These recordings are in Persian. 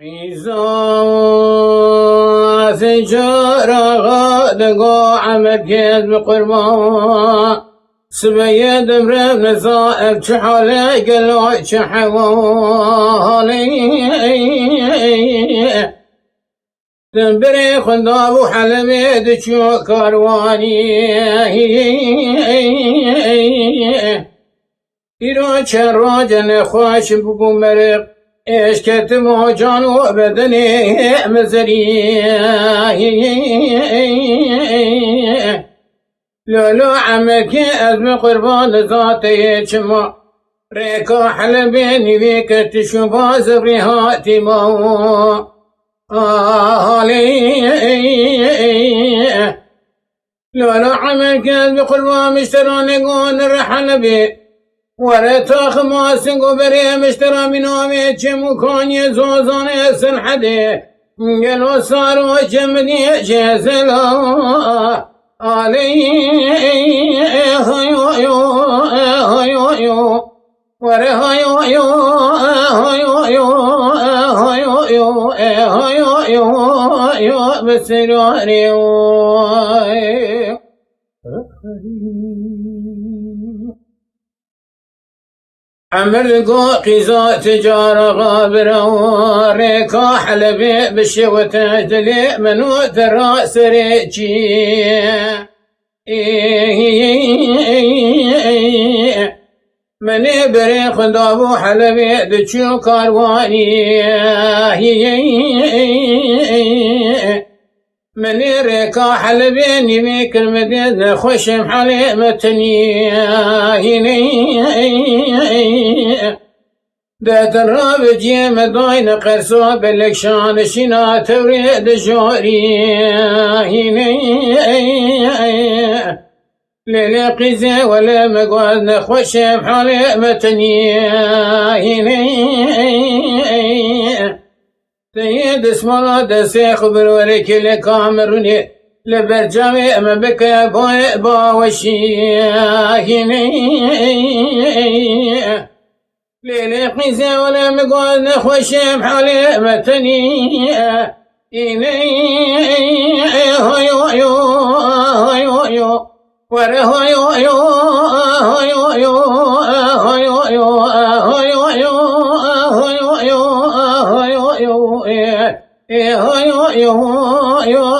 قيزات جرى دقو عمكيز بقربان سبيد برم نصائب شحالي قلو شحوالي تنبري خنداب وحلبي دشو كارواني إيرو شراجن خوش بقو مرق إيش كتمو جانو بدني مزري لولو عمك أزم قربان ذاتي شما ريكا حلبيني بيك تشوفا زبريهاتي مو لولو عمك أزم قربان مشتراني قون الرحلبي ورتا خماسنگو بری مشترا منامي چمو کانی زوزانه سنحده گلو سارو چمدی جزلا آلی هیو وره هیو بسراری عمرقو قيزا تجارة غابرة ريكا حلبي بالشوة دلي منو ترى سريجي مني بري خندابو حلبي دچو كارواني مني ريكا حلبي نمي كلمة خوشم حالي متني ذات الراب جيم داين قرصو بالكشان شنا توريد جوري ليلي قيزي ولا مقواد خوشم حالي متني سيد اسم الله دسي خبر وريك لكامرني لبرجامي اما بك باوشي ليلي قيزي ولا مقعد نخوشي بحالي متني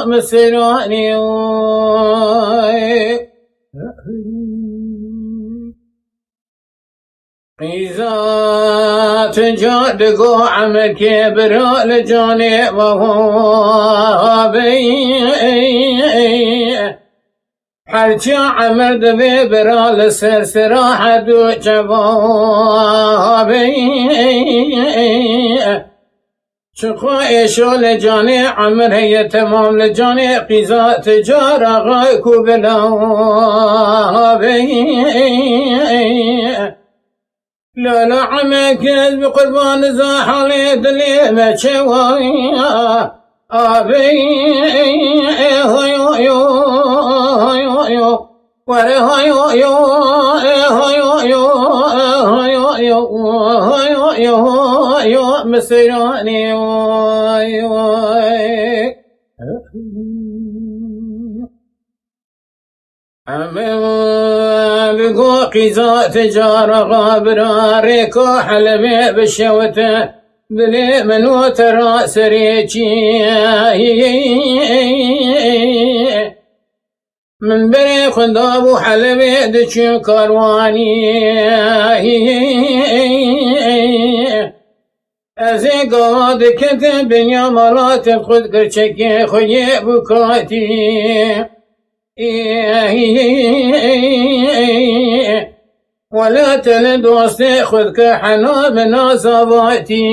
مسراني قيزات جادقو عمك برا لجاني وهو حرجا عمر دبي برا لسر سراحة دو جوابي شقو ايشو لجاني عمر هي تمام لجاني قيزات جارة غايكو بلاوي لا عمك بقربان زاحلي دلي ما شوي أبي مسيراني بقو قيزا تجارة غابرة ريكو حلبي بالشوتة بلي منو ترى سريجي من بري خنداب حلبي دچو كارواني ازي قاد كتب بنيا مراتب خد قرشكي خوي بكاتي ولا تلد وسط خذك حنا من صباتي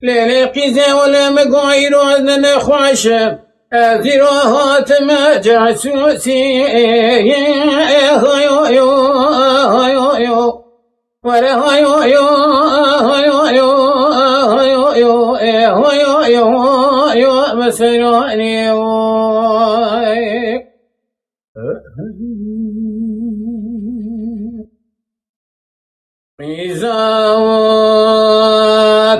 ليلي قيزة ولا مقاير وذن خواشب أذيروهات ما جاسوسي مسراني إذا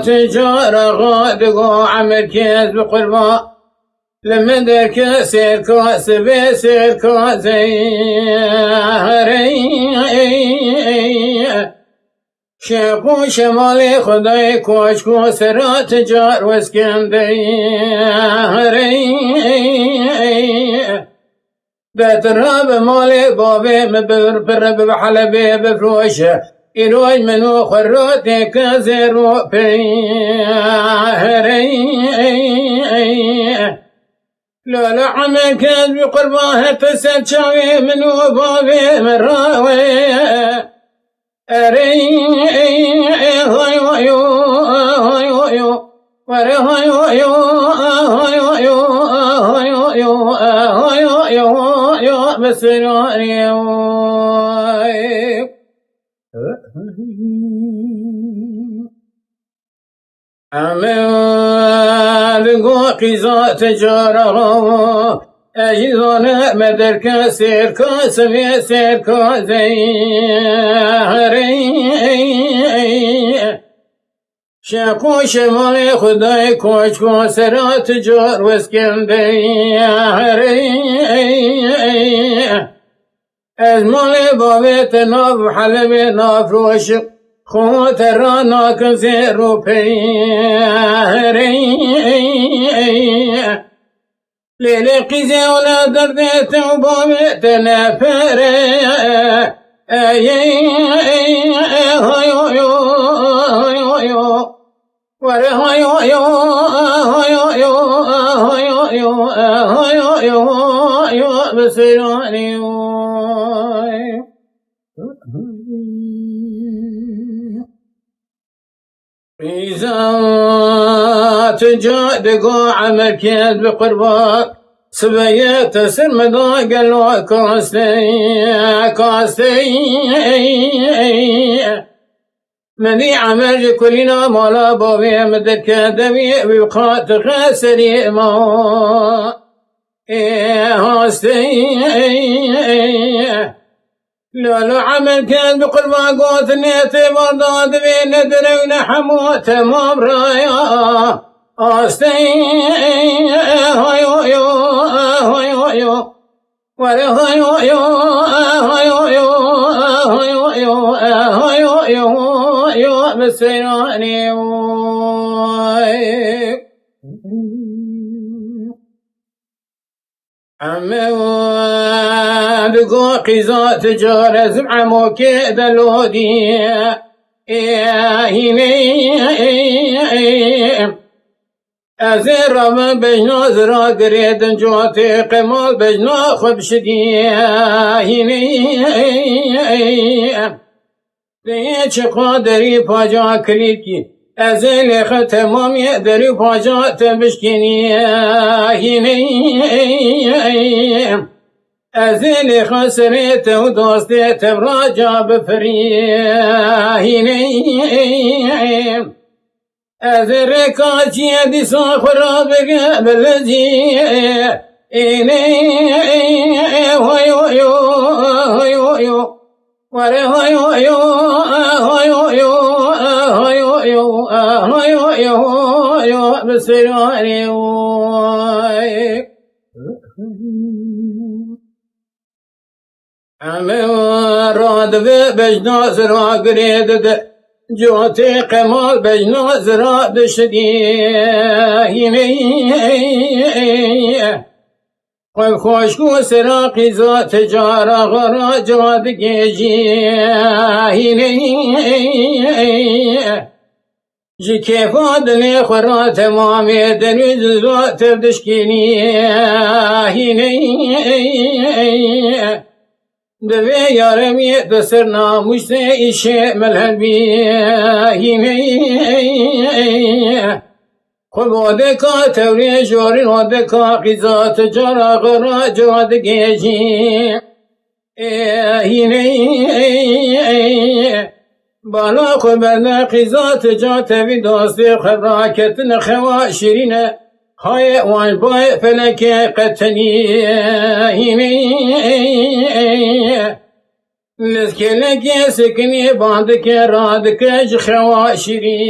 تجارة غادقو عمل كيس بقربا لما درك سيركو سبي سيركو زيري شاقو شمالي خداي كوشكو سرا تجار واسكندري بتراب مالي بابي مبر برب بحلبي بفروشه إروج منو خروتي كزيرو بيهري لا عمل كان بقرباه تسد شاوي منو بابي مراوي أري هاي هاي هاي هاي وري هاي هاي هاي هاي هاي هاي هاي بسراري أمل قوقزا تجاره أجزانا مدركا سيركا سبي سيركا زيهري شاقو شمالي خداي كوشكو سرا تجار واسكندري أزمالي بابي تناف حلبي نافروش خوات رانا كزيرو بيهري ليلي قيزي ولا دردت وبابي تنافري هاي وري هاي بسراني إذا تجادقو عمل كيد بقرباك سبيت سرمدا قالوا كاستي مني عمل كلنا مالا بابي مدك دمي بقات خسري ما هاستي لا عمل كان بقربا قوت نيتي برداد بين درون حمو تمام رايا استي هاي هاي هاي هاي وري هاي هاي هاي هاي هاي بسراني عمي بقو قيزا تجارة زعمو كيدا لودي أزير رمى بجنا زرا قريد جواتي قمال بجنا خبشدي ليش قادري باجا كليكي أزيل ختمام يقدري باجا تبشكيني أزيل خسرت ودوستي تبراجا بفريهيني أزيل كاجي دي صخرة بقبل زي إني هاي هاي هاي هاي وري هاي هاي هاي هاي هاي هاي هاي بسراني عمي راد بجنا زرا قريد جوتي قمال بجنا زرا دشدي قل خوشكو سراقي ذا تجارة غرا جواد جيجي جي كيف عدني خرا تمامي دني زرا تبدشكيني دبي يارمي تسرنا مشتي إشي ملهن بيه خب ودكا توري جورين ودكا قزا تجارة غرا جواد جيجي بالا خبرنا قزا تجا تبي دوستي خراكت نخوا شيرين هاي وان باي فلكي قتني لسكلك سكني بعدك رادك جخواشري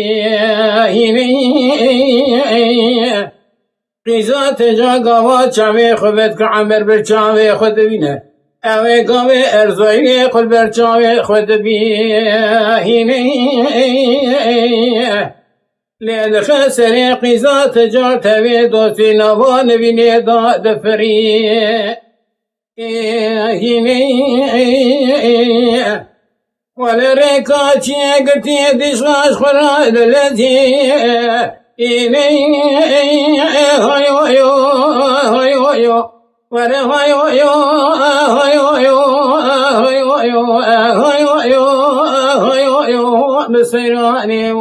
قيزات جاقوات شعبي خبتك عمر برشاوي خد بينا اوي قوي ارزوي قل برشاوي خد بينا لدخل سري قيزات جارت بيدو في نوان بني دفري ولركاتي قلتي دشاش خراد الذي بسيراني